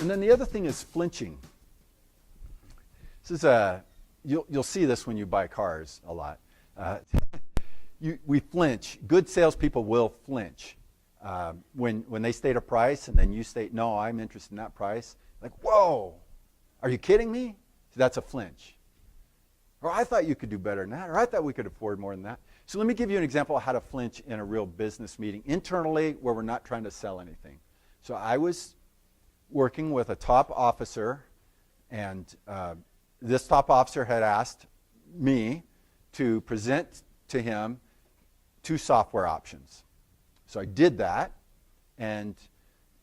And then the other thing is flinching. This is you'll see this when you buy cars a lot. We flinch. Good salespeople will flinch when they state a price and then you state, no, I'm interested in that price. Like, whoa, are you kidding me? So that's a flinch. Or I thought you could do better than that, or I thought we could afford more than that. So let me give you an example of how to flinch in a real business meeting, internally, where we're not trying to sell anything. So I was working with a top officer, and this top officer had asked me to present to him 2 software options. So I did that, and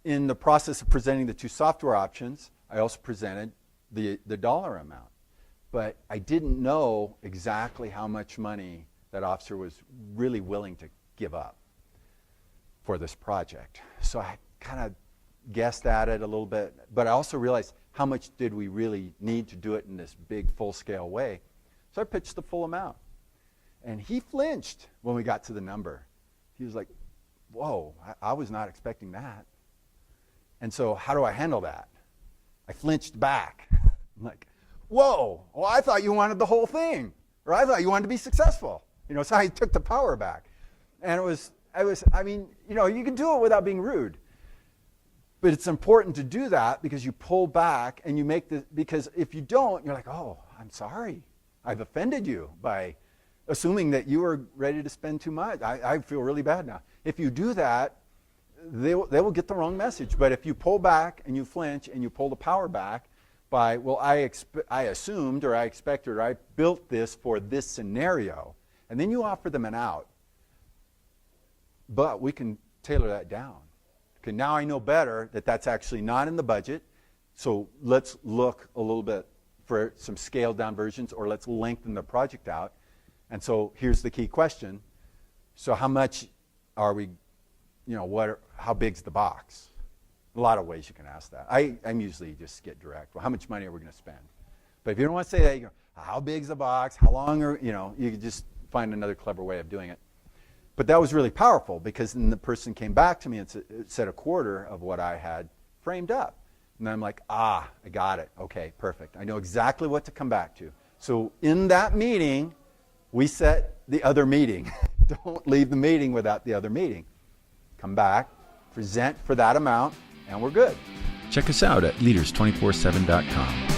in the process of presenting the 2 software options, I also presented the dollar amount. But I didn't know exactly how much money that officer was really willing to give up for this project. So I kind of guessed at it a little bit, but I also realized how much did we really need to do it in this big full-scale way. So I pitched the full amount. And he flinched when we got to the number. He was like, whoa, I was not expecting that. And so how do I handle that? I flinched back. I'm like, whoa, well, I thought you wanted the whole thing, or I thought you wanted to be successful. So I took the power back. And I mean, you can do it without being rude. But it's important to do that because you pull back and you make because if you don't, you're like, oh, I'm sorry. I've offended you by assuming that you were ready to spend too much. I feel really bad now. If you do that, they will get the wrong message. But if you pull back and you flinch and you pull the power back by, well, I assumed or I expected or I built this for this scenario, and then you offer them an out. But we can tailor that down. Okay, now I know better that that's actually not in the budget, so let's look a little bit for some scaled down versions, or let's lengthen the project out. And so here's the key question. So how much are we, how big's the box? A lot of ways you can ask that. I'm usually just get direct. Well, how much money are we going to spend? But if you don't want to say that, you go, how big's the box? How long are, you can just find another clever way of doing it. But that was really powerful because then the person came back to me and said a quarter of what I had framed up. And I'm like, I got it. Okay, perfect. I know exactly what to come back to. So in that meeting, we set the other meeting. Don't leave the meeting without the other meeting. Come back, present for that amount, and we're good. Check us out at leaders247.com.